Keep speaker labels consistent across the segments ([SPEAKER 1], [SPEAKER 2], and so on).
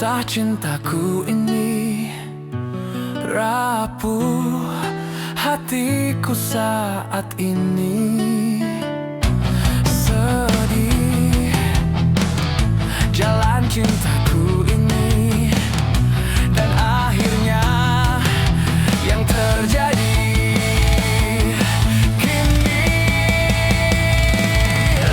[SPEAKER 1] Kisah cintaku ini rapuh hatiku saat ini, sedih jalan cintaku ini, dan akhirnya yang terjadi kini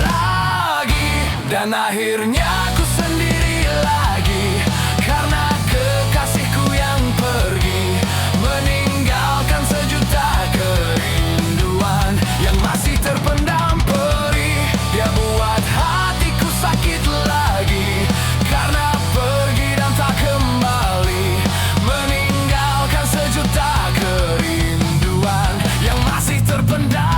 [SPEAKER 1] lagi, dan akhirnya aku sendiri lagi karena kekasihku yang pergi, meninggalkan sejuta kerinduan yang masih terpendam perih. Dia buat hatiku sakit lagi karena pergi dan tak kembali, meninggalkan sejuta kerinduan yang masih terpendam.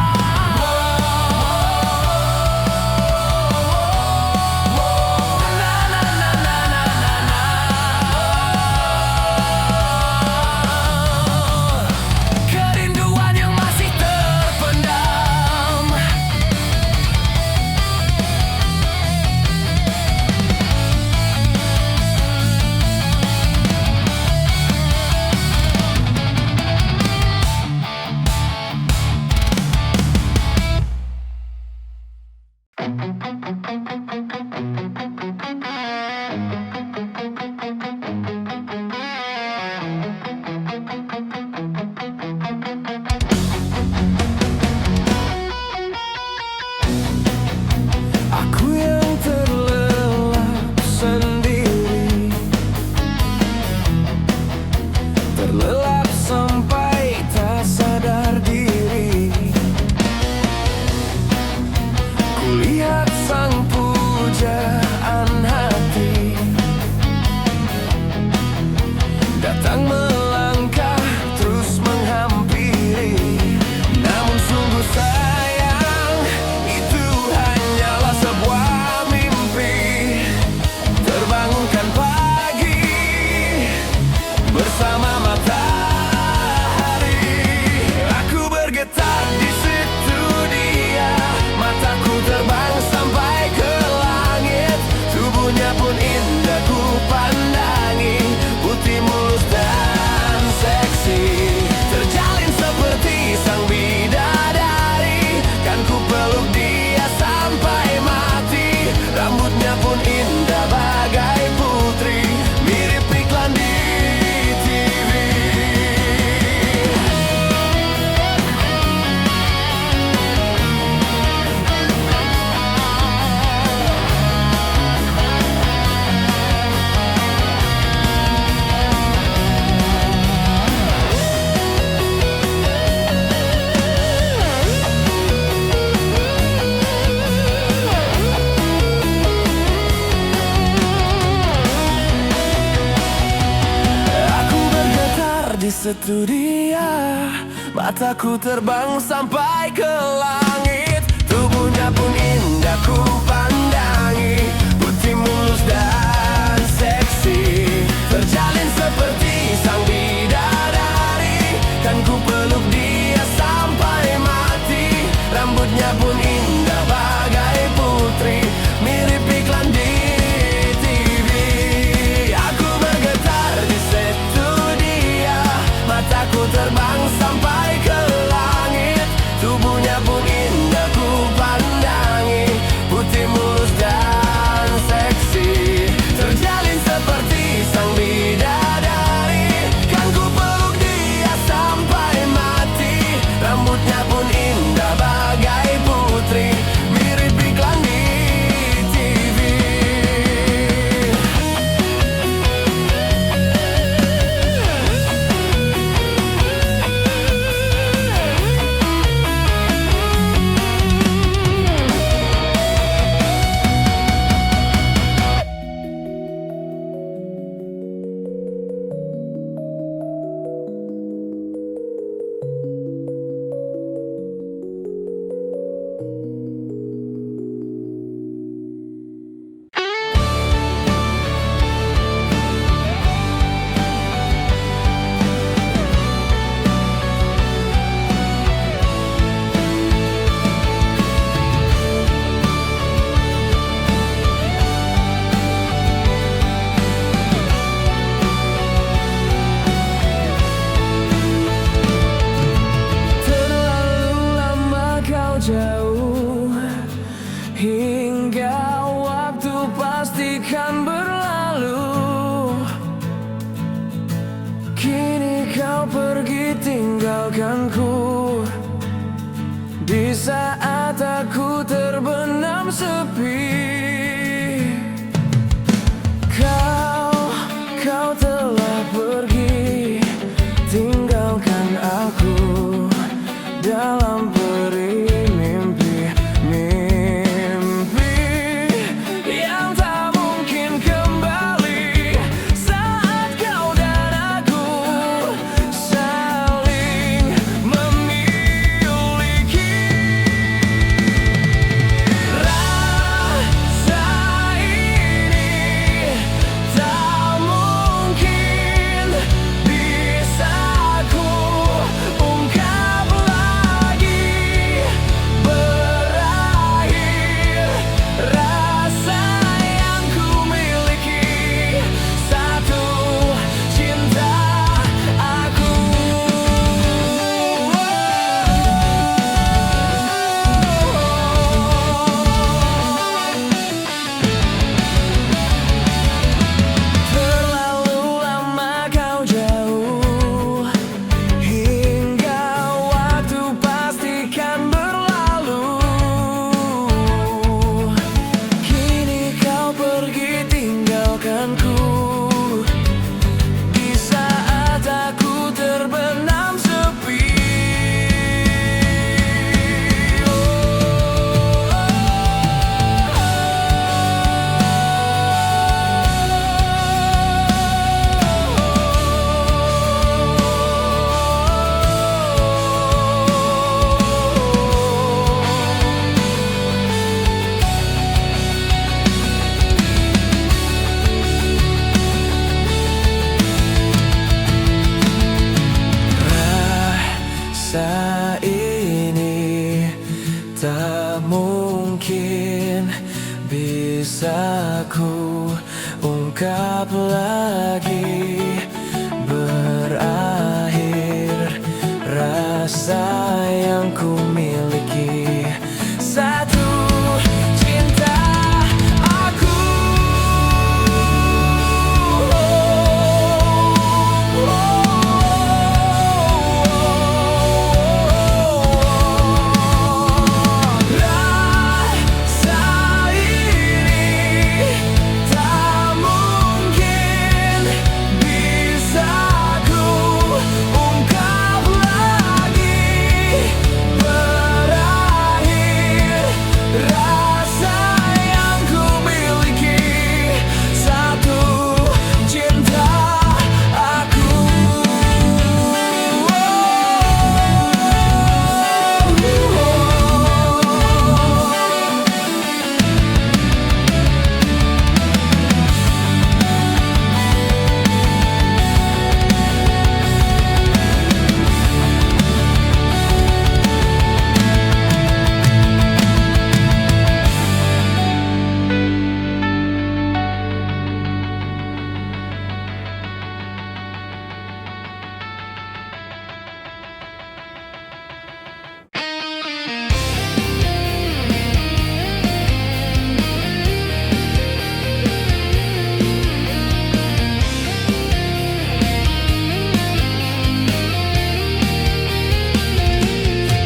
[SPEAKER 1] Aku yang terlelap sendiri, terlelap sampai tak sadar diri. Kulihat sang pujaan hati datang melangkah terus menghampiri, namun sungguh sayang itu hanyalah sebuah mimpi. Terbangunkan pagi bersama matahari, aku bergetar di situ dia, mataku terbang sampai ke langit, tubuhnya pun indah ku pandangi, putih mulus dan seksi, terjalin seperti sang bidadari, kan ku peluk dia sampai mati. Rambutnya pun indah bagai putri, mirip iklan di TV. Aku bergetar di situ dia, mataku terbang sampai ke langit, tubuhnya pun indah ku pandangi, putih mulus dan seksi, terjalin seperti sang bidadari, kan ku peluk dia sampai mati. Rambutnya pun indah bagai putri, mirip iklan di TV. Aku bergetar di situ dia, mataku terbang sampai ke langit, tubuhnya pun jauh, hingga waktu pastikan berlalu. Kini kau pergi tinggalkanku, di saat aku terbenam sepi. Kau telah pergi, tinggalkan aku dalam peri mimpi yang tak mungkin kembali. Saat kau dan aku saling memiliki, rasa ini tak mungkin bisa ku ungkap lagi. Berakhir rasa yang ku miliki, satu cinta aku. Terlalu lama kau jauh, hingga waktu pastikan berlalu. Kini kau pergi tinggalkanku, di saat aku terbenam sepi. Rasa ini tak mungkin bisa ku ungkap lagi. Berakhir rasa yang ku miliki, satu cinta aku. Rasa ini tak mungkin bisa ku ungkap lagi. Berakhir rasa yang ku miliki, satu cinta aku.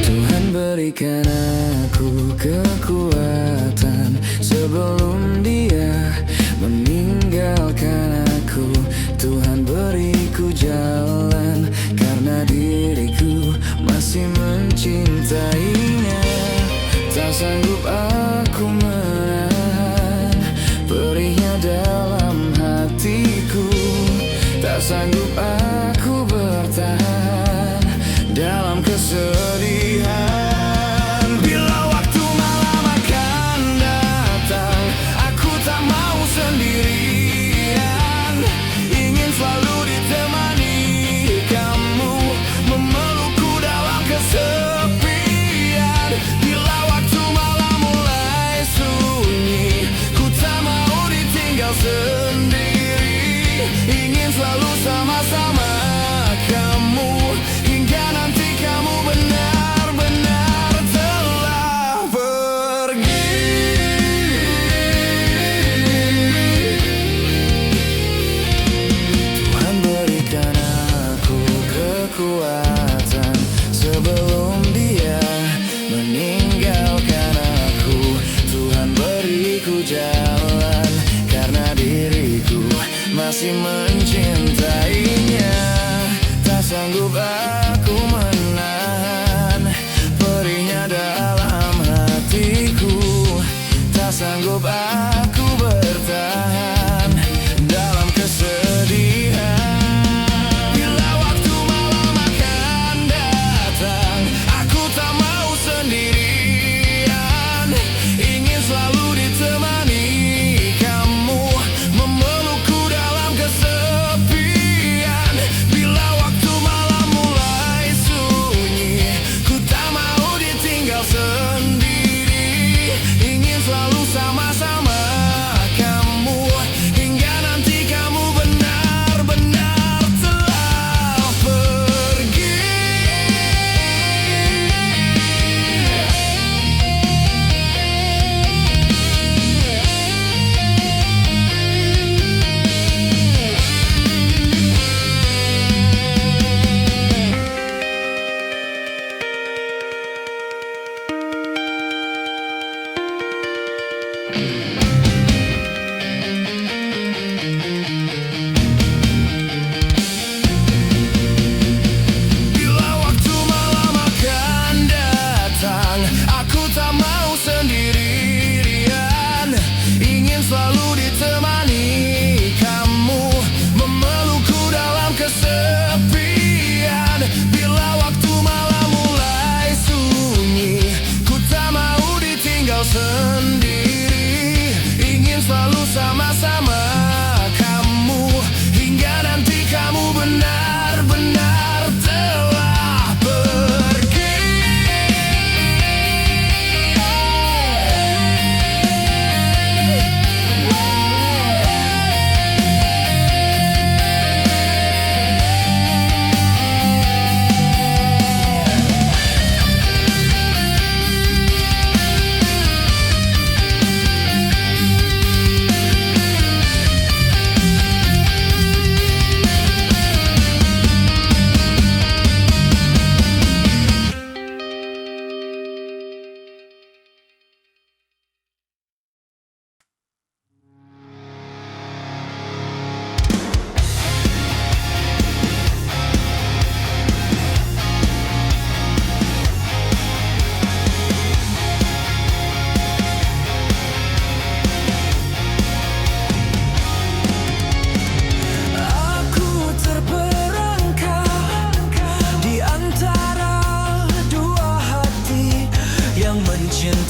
[SPEAKER 1] Tuhan berikan aku kekuatan sebelum Dia meninggalkan aku. Tuhan beriku jalan karena diriku masih mencintainya. Tak sanggup aku menahan perihnya dalam hatiku. Tak sanggup aku bertahan dalam kesedihan. Bila waktu malam akan datang, aku tak mau sendirian. Ingin selalu ditemani kamu, memelukku dalam kesepian. Bila waktu malam mulai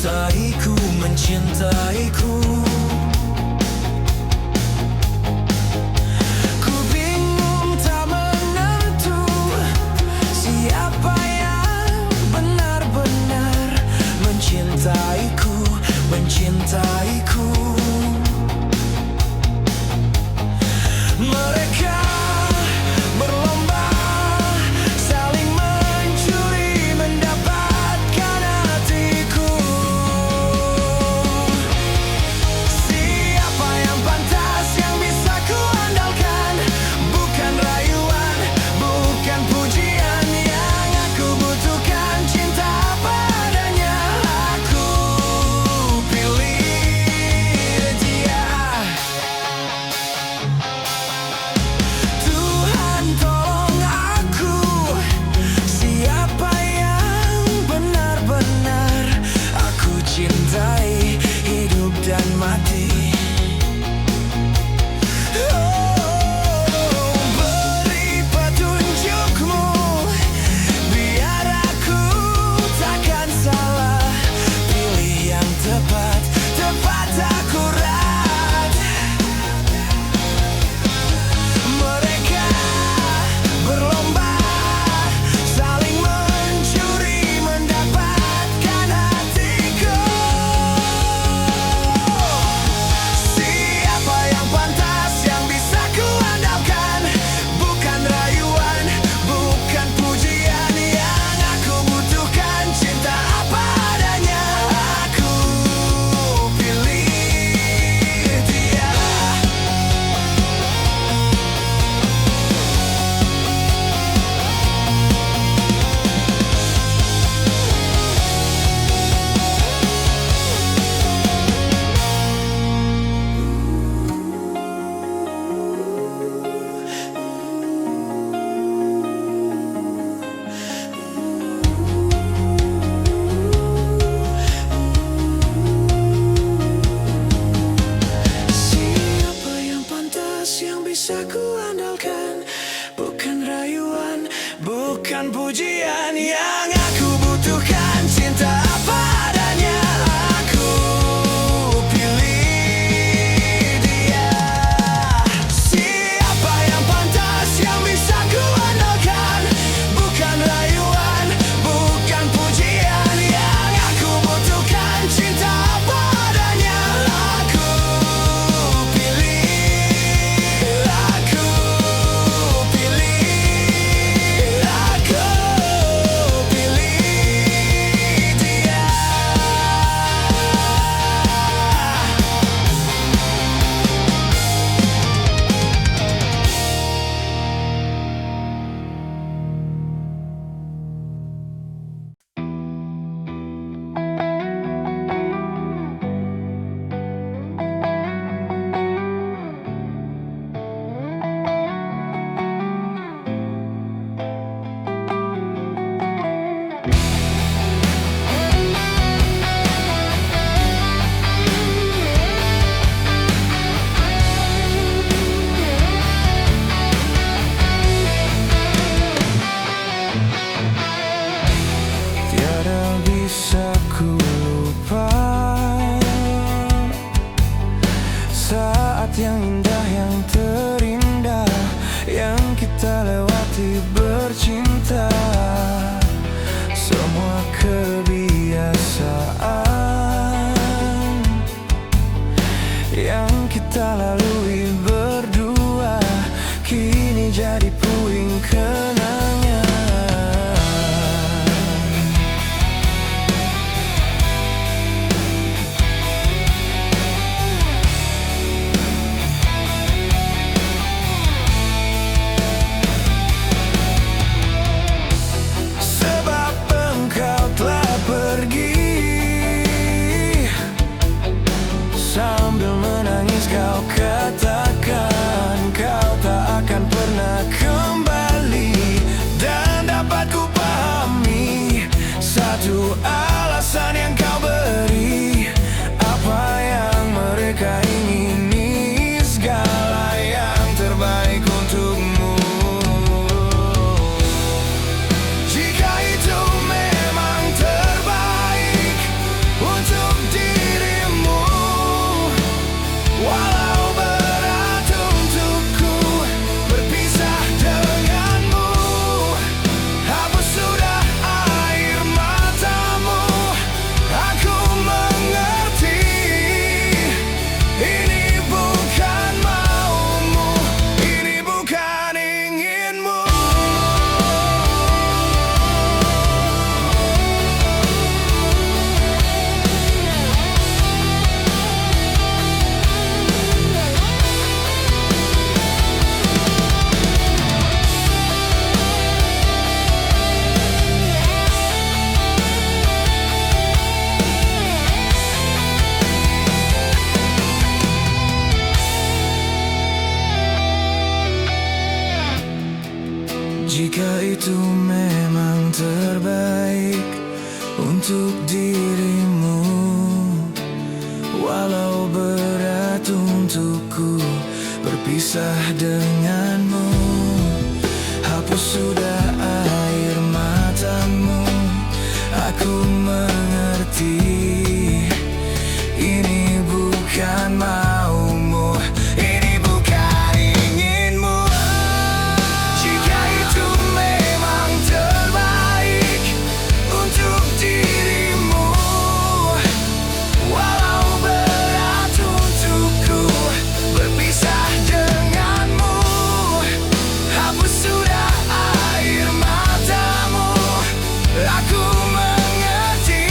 [SPEAKER 1] mencintaiku, mencintaiku. Ku bingung tak menentu siapa yang benar-benar mencintaiku, mencintaiku. Mereka berlomba saling mencuri mendapatkan hatiku. Siapa yang pantas yang bisa ku andalkan? Bukan rayuan, bukan pujian. Yang aku butuhkan cinta padanya. Aku pilih dia. Tuhan tolong aku, siapa yang benar-benar aku cintai, hidup dan mati. Oh, beri petunjukmu, biar aku takkan salah. Pilih yang tepat, tepat akurat. Mereka berlomba saling mencuri mendapatkan hatiku. Siapa yang pantas yang bisa ku andalkan? Bukan rayuan, bukan pujian. Yang aku butuhkan cinta apa adanya. Aku pilih dia. Siapa yang pantas yang bisa ku andalkan? Bukan rayuan, bukan pujian. Yang aku butuhkan cinta apa adanya. Aku pilih dia. Siapa yang pantas yang bisa ku andalkan? Bukan rayuan, bukan pujian. Yang aku butuhkan cinta apa adanya. Aku pilih, aku pilih, aku pilih dia. Tiada bisa ku lupa saat yang indah, yang terindah yang kita lewati bercinta. Semua kebiasaan yang kita lalui berdua kini jadi puing kenangan. Sebab engkau telah pergi, sambil menangis kau katakan kau tak akan pernah kembali. Dan dapat ku pahami satu alasan yang kau beri. Apa yang mereka ingini, segala yang terbaik untukmu. Jika itu memang terbaik untuk dirimu. Walau berat untukku berpisah denganmu, hapus sudah air matamu. Aku mengerti, ini bukan maumu, ini bukan inginmu. Jika itu memang terbaik untuk dirimu, walau berat untukku berpisah denganmu, hapus sudah air matamu. Aku mengerti,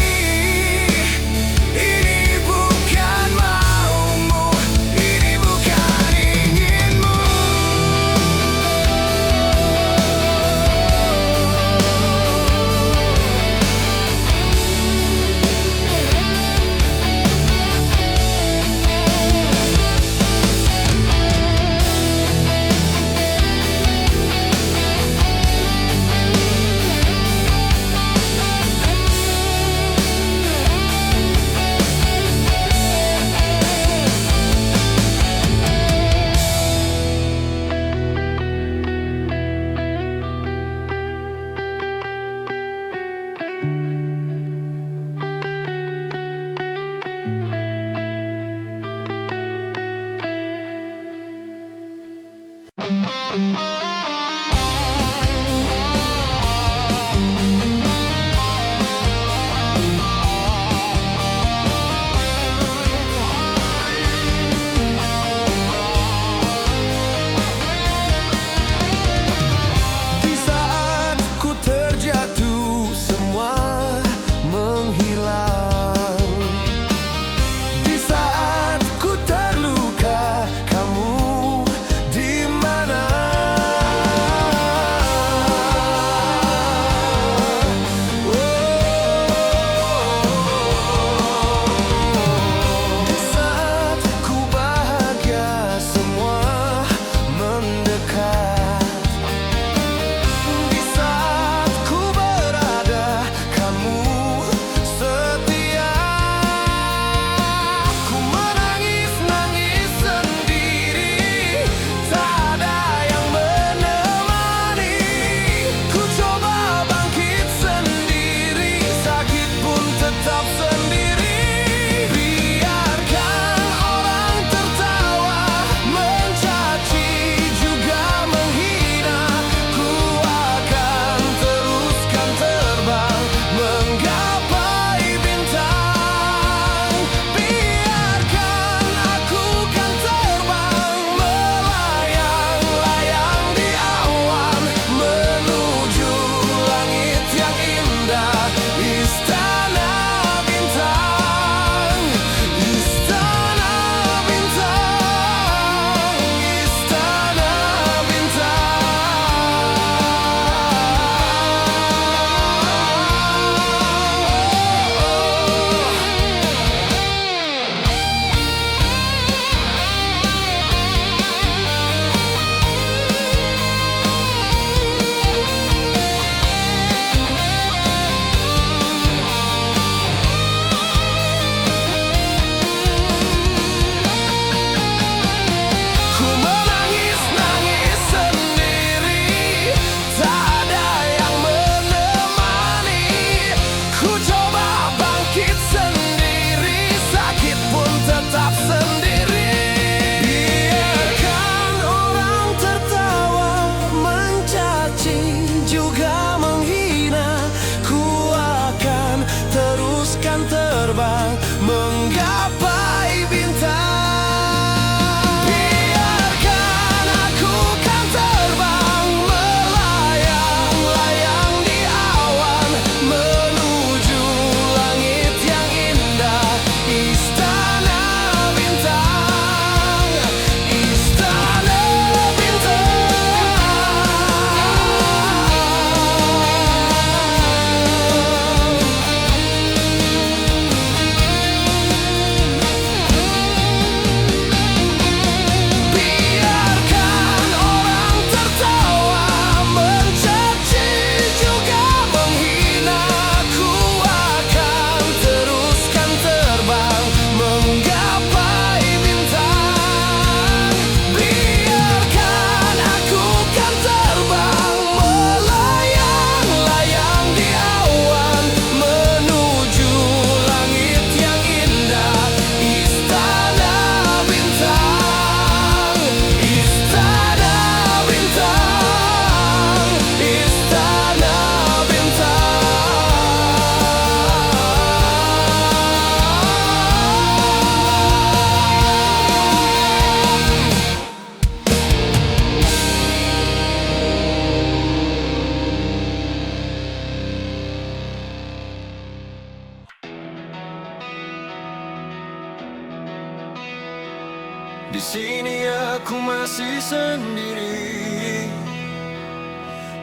[SPEAKER 1] Di sini aku masih sendiri,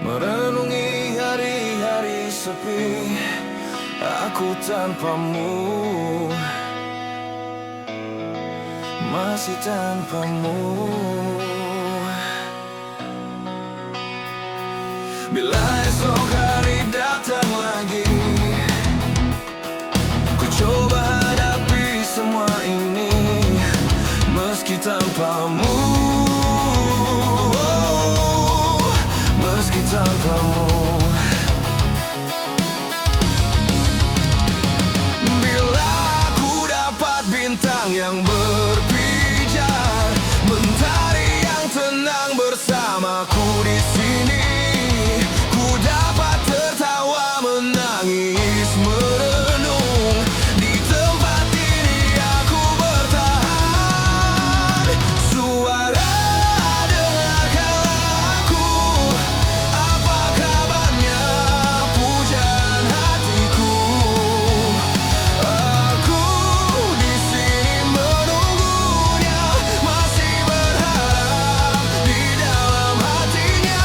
[SPEAKER 1] merenungi hari-hari sepi. Aku tanpamu, masih tanpamu. Bila esok hari datang lagi, ku coba hadapi semua ini meski tanpamu, meski tanpamu. Bila aku dapat bintang yang berpijar, mentari yang tenang bersamaku di sini, ku dapat tertawa, menangis, merenung. Di tempat ini aku bertahan. Suara, dengarkanlah aku. Apa kabarnya pujaan hatiku? Aku di sini menunggunya, masih berharap di dalam hatinya.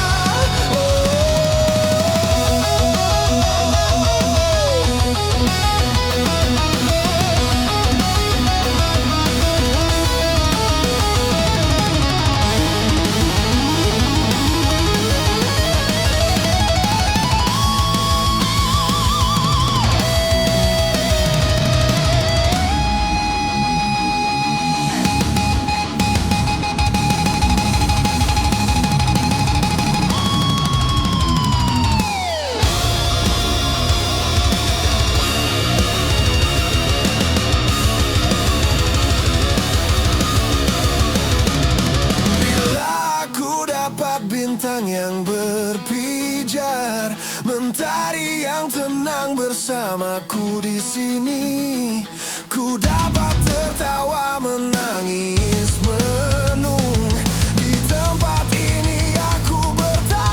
[SPEAKER 1] Bintang yang berpijar, mentari yang tenang bersamaku di sini, ku dapat tertawa, menangis, menung. Di tempat ini aku bertahan.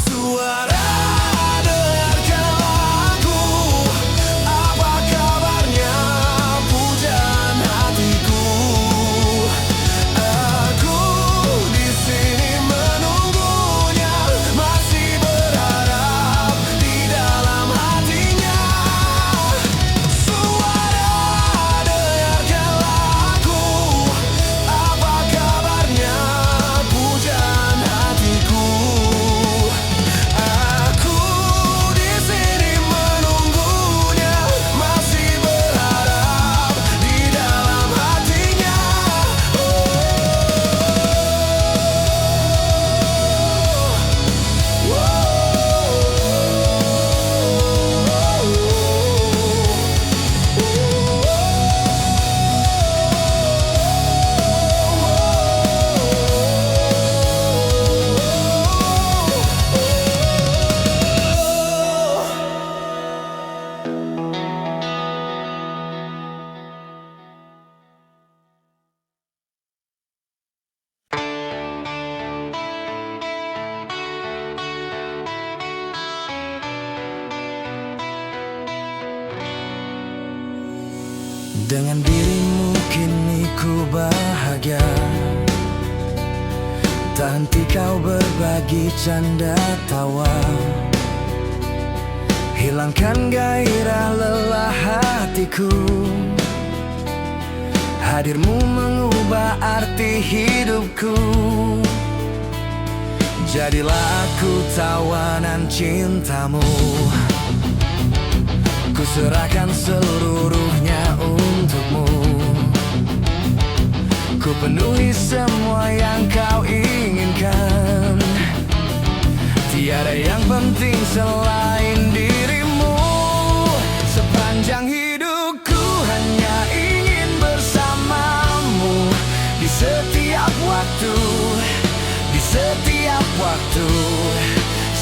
[SPEAKER 1] Suara, dengarkanlah aku. Apa kabarnya pujaan hatiku? Dengan dirimu kini ku bahagia, tak henti kau berbagi canda tawa, hilangkan gairah lelah hatiku. Hadirmu mengubah arti hidupku. Jadilah aku tawanan cintamu. Ku serahkan seluruhnya untukmu. Ku penuhi semua yang kau inginkan. Tiada yang penting selain dirimu. Sepanjang hidupku hanya ingin bersamamu. Di setiap waktu, di setiap waktu.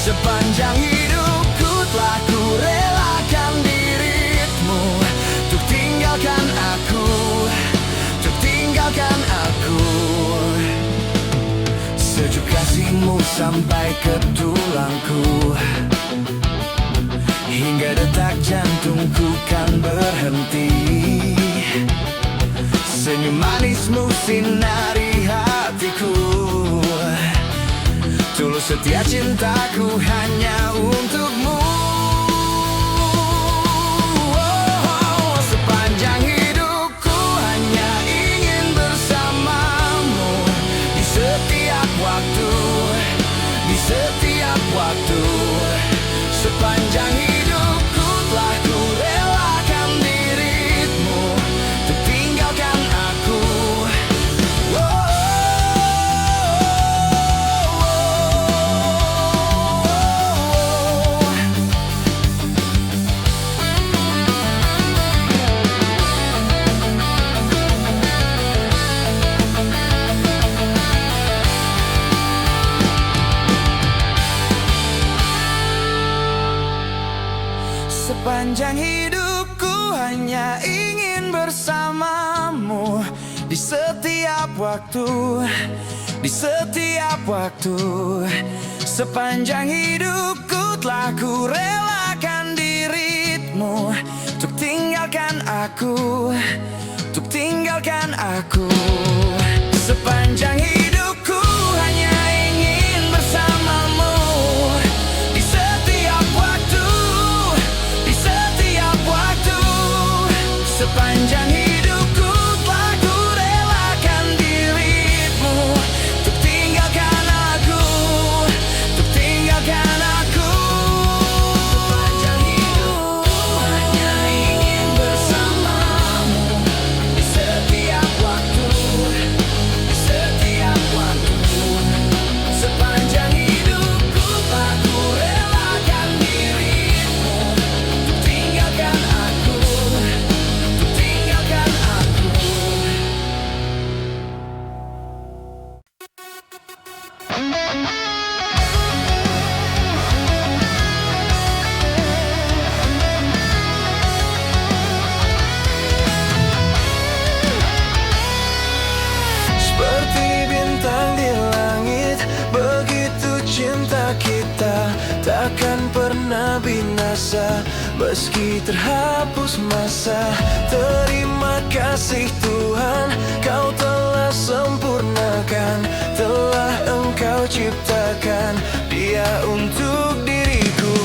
[SPEAKER 1] Sepanjang hidupku telah ku relakan dirimu. Untuk tinggalkan aku, untuk tinggalkan aku. Sejuk kasihmu sampai ke tulangku. Hingga detak jantungku kan berhenti. Manismu sinari hatiku, tulus setia cintaku hanya untukmu. Sepanjang hidupku hanya ingin bersamamu, di setiap waktu, di setiap waktu. Sepanjang hidupku telah ku relakan dirimu untuk tinggalkan aku. Sepanjang hidupku hanya ingin bersamamu, di setiap waktu, di setiap waktu. Sepanjang hidupku telah ku relakan dirimu untuk tinggalkan aku, untuk tinggalkan aku. Sepanjang hidupku hanya ingin bersamamu, di setiap waktu, di setiap waktu. Sepanjang hidupku telah ku relakan dirimu untuk tinggalkan aku, untuk tinggalkan aku. Sepanjang hidupku hanya ingin bersamamu, di setiap waktu, di setiap waktu. Sepanjang hidupku telah ku relakan dirimu untuk tinggalkan aku, untuk tinggalkan aku. Seperti bintang di langit, begitu cinta kita takkan pernah binasa, meski terhapus masa. Terima kasih Tuhan, Kau telah sempurnakan, telah Engkau ciptakan Dia untuk diriku.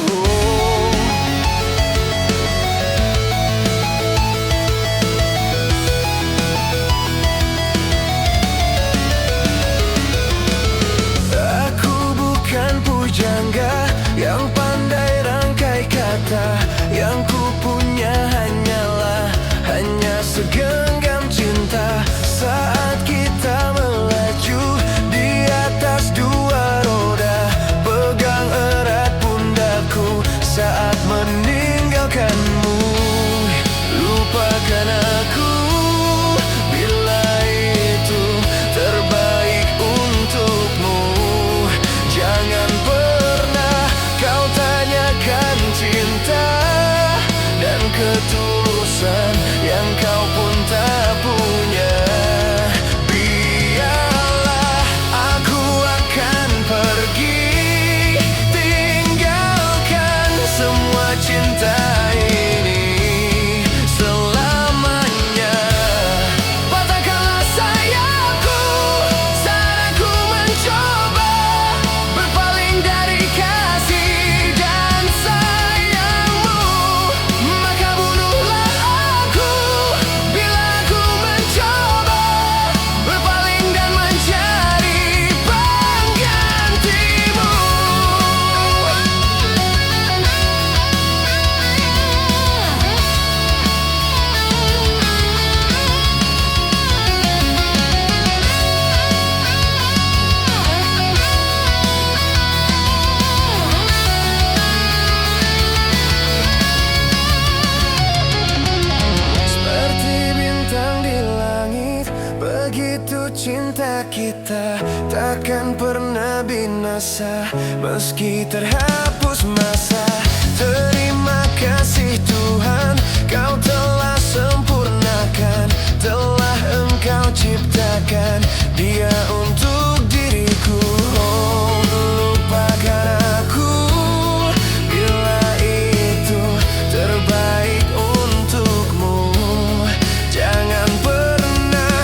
[SPEAKER 1] Aku bukan pujangga yang pandai rangkai kata, yang ku punya hanya segenggam cinta. Saat kita melaju di atas dua roda, pegang erat pundakku saat meninggalkanmu. Lupakan aku bila itu terbaik untukmu. Jangan pernah kau tanyakan cinta dan ketulusan yang kau pun tak punya. Biarlah aku akan pergi, tinggalkan semua cinta ini selamanya. Patahkanlah sayangku saat aku mencoba berpaling dari kasih dan sayangmu. Maka bunuhlah aku bila aku mencoba berpaling dan mencari penggantimu. Seperti bintang di langit, begitu cinta kita takkan pernah binasa, meski terhapus masa. Terima kasih Tuhan, Kau telah sempurnakan, telah Engkau ciptakan Dia untuk diriku. Oh, lupakan aku bila itu terbaik untukmu. Jangan pernah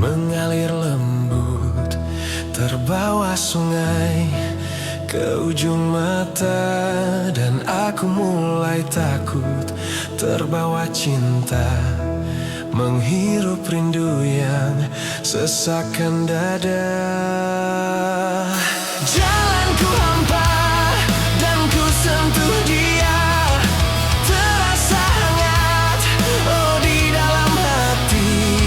[SPEAKER 1] mengalir lembut, terbawa sungai ke ujung mata. Dan aku mulai takut, terbawa cinta, menghirup rindu yang sesakkan dada. Jalanku hampa dan ku sentuh dia, terasa hangat, oh di dalam hati.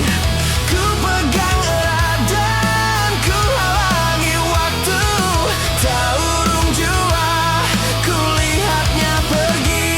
[SPEAKER 1] Ku pegang erat dan ku halangi waktu, tak urung jua ku lihatnya pergi.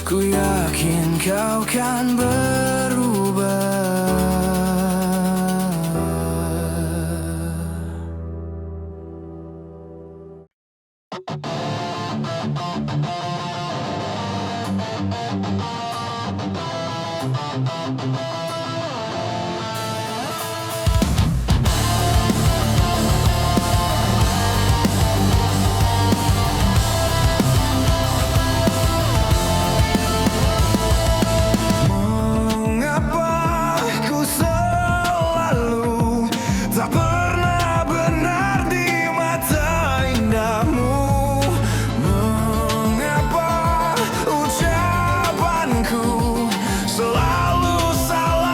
[SPEAKER 1] Ku yakin kau kan berubah. Mengapa ku selalu tak pernah benar di mata indahmu? Mengapa ucapanku selalu salah?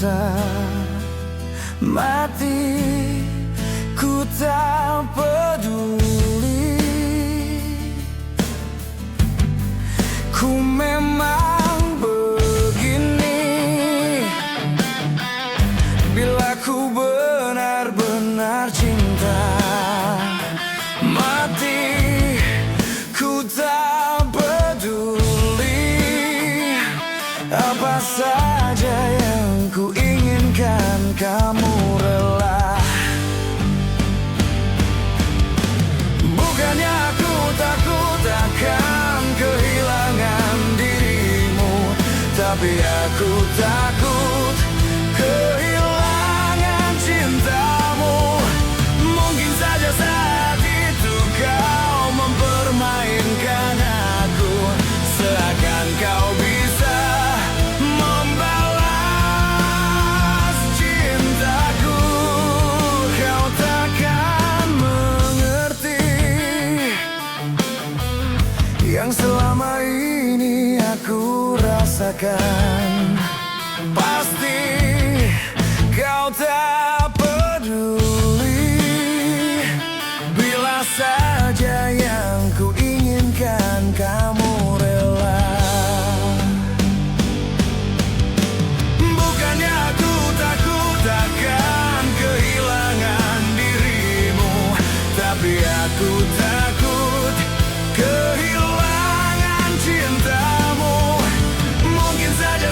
[SPEAKER 1] cinta mati, ku tak peduli. Ku memang begini bila ku benar-benar cinta mati, ku tak peduli apa saja yang ku inginkan, kamu rela. Bukannya aku takut akan kehilangan dirimu, tapi aku takut kehilangan cintamu. Mungkin saja saat itu kau mempermainkan aku, seakan kau bisa membalas cintaku. Kau takkan mengerti yang selama ini aku rasakan. Pasti kau tak peduli bila saja yang ku inginkan, kamu rela. Bukannya aku takut akan kehilangan dirimu, tapi aku takut kehilangan cintamu. Mungkin saja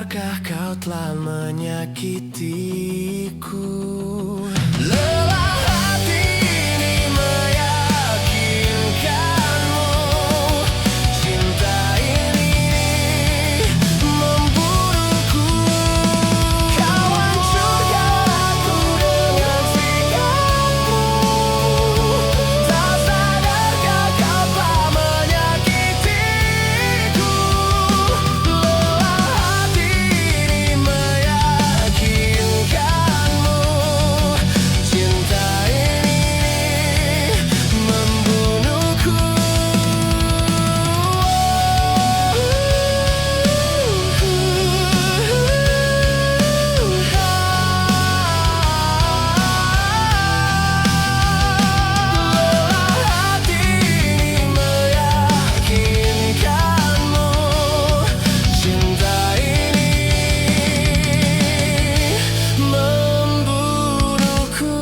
[SPEAKER 1] sadarkah kau telah menyakitiku? Lelah hati ini meyakinkanmu, cinta ini membunuhku. Kau hancurkan aku dengan sikapmu. Tak sadarkah kau telah menyakitiku? Lelah hati ini meyakinkanmu, cinta ini membunuhku. Lelah hati ini meyakinkanmu, cinta ini membunuhku.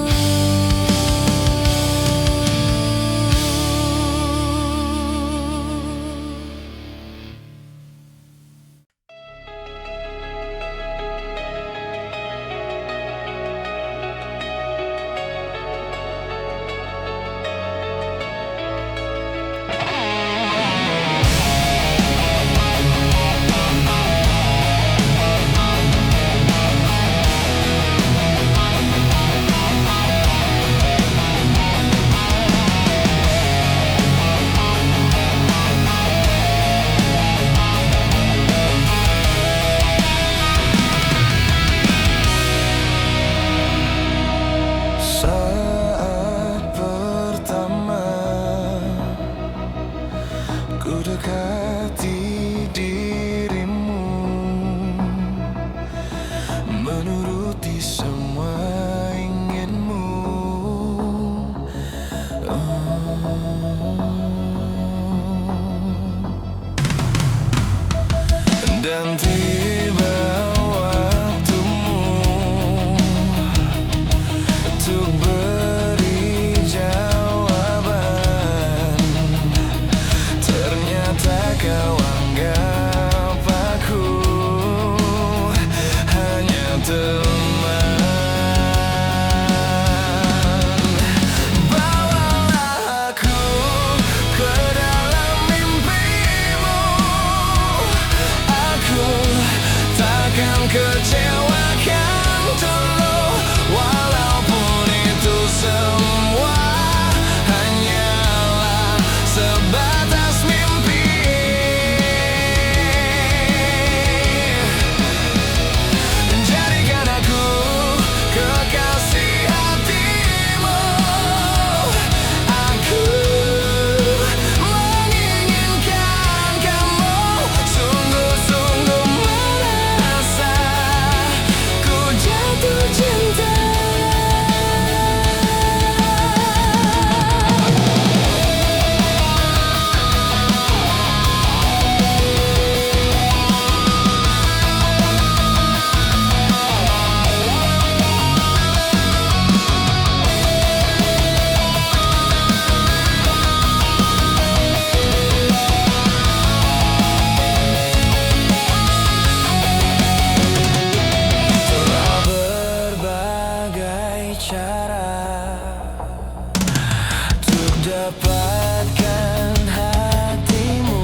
[SPEAKER 1] Saat pertama ku dekati dirimu, menuruti semua inginmu. Dan tiba waktumu untuk beri jawaban. Ternyata kau anggap aku hanya teman. Bawalah aku ke dalam mimpimu. Aku takkan kecewakan dulu, walaupun itu semua hanyalah sebatas mimpi. Jadikan aku kekasih hatimu. Aku menginginkan kamu, sungguh-sungguh merasa ku jatuh cinta. Telah berbagai cara untuk dapatkan hatimu,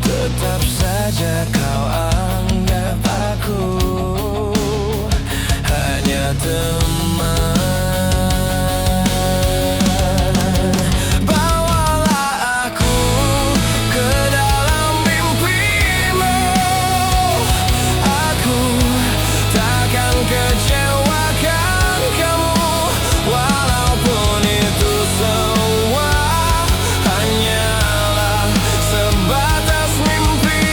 [SPEAKER 1] tetap saja kau anggap aku hanya teman. Bawalah aku ke dalam mimpimu. Aku takkan kecewakan kamu, walaupun itu semua hanyalah sebatas mimpi.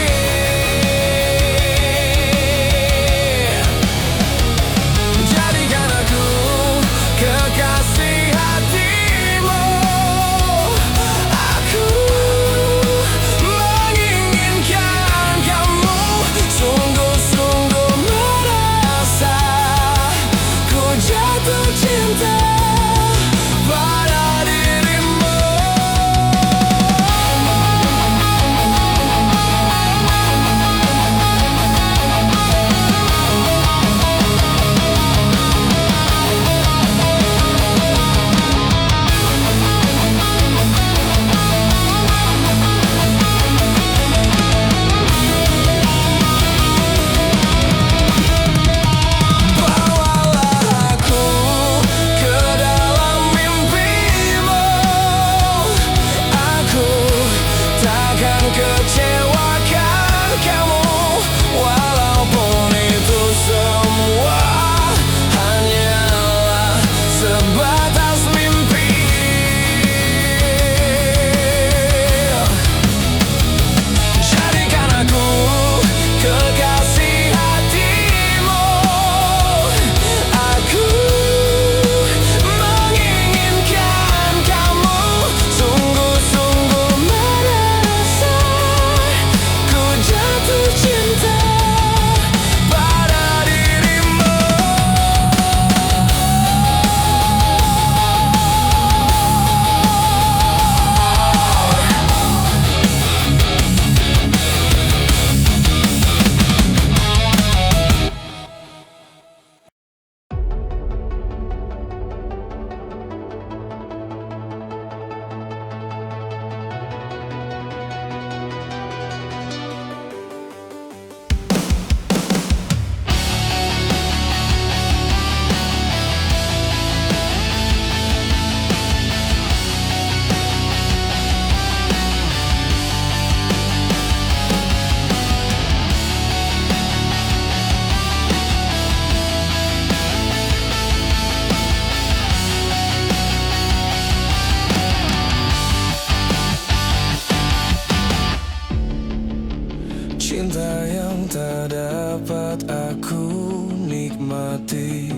[SPEAKER 1] menikmati,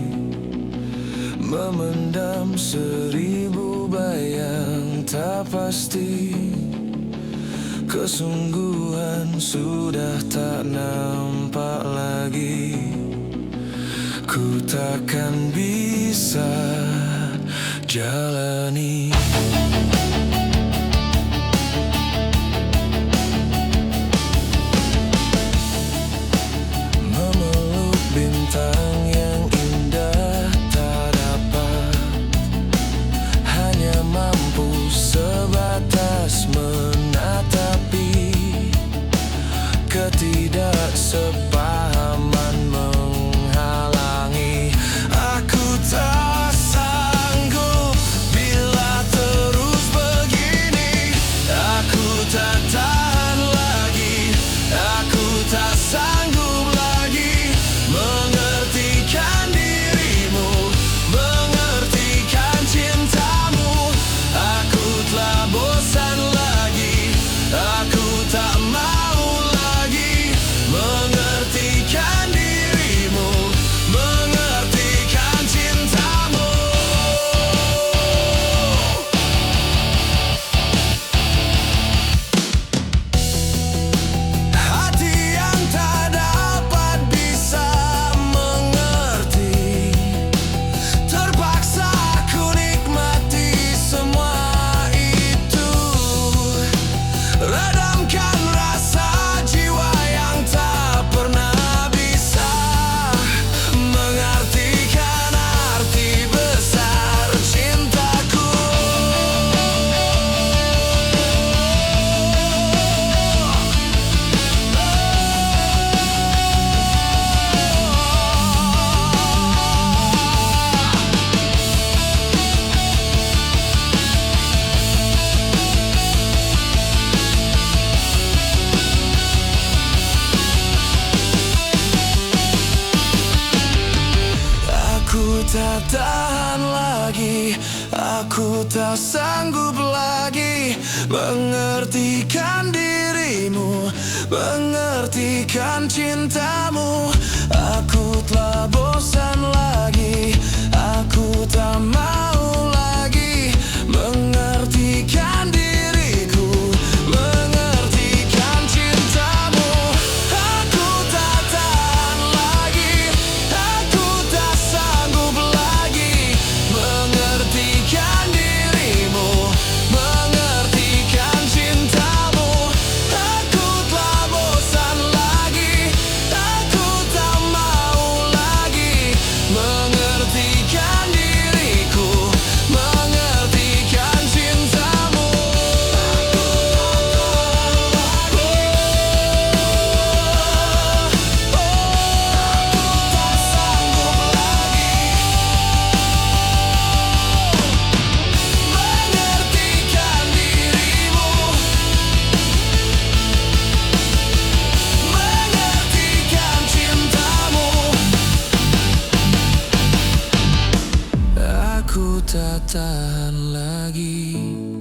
[SPEAKER 1] memendam 1000 bayang tak pasti. Kesungguhan sudah tak nampak lagi. Ku takkan bisa jalani. Memeluk bintang yang indah tak dapat, hanya mampu sebatas menatapi. Ketidaksepahaman menghalangi. Aku tak sanggup bila terus begini. Aku tak tahan lagi. Aku tak sanggup lagi mengertikan dirimu, mengertikan cintamu. Aku telah bosan lagi. Aku tak mau lagi mengertikan dirimu, mengertikan cintamu. Hati yang tak dapat bisa mengerti, terpaksa aku nikmati semua itu. Redamkan rasa jiwa yang tak pernah bisa mengartikan arti besar cintaku. Aku tak tahan lagi. Aku tak sanggup lagi mengertikan dirimu, mengertikan cintamu. Aku telah bosan lagi. Aku tak mau lagi mengertikan diriku, mengertikan cintamu. Aku tak tahan lagi. Aku tak sanggup lagi mengertikan dirimu, mengertikan cintamu. Aku telah bosan lagi. Aku tak mau lagi mengertikan diriku, mengertikan cintamu. Tak sanggup lagi mengertikan dirimu, mengertikan cintamu. Aku tak tahan lagi.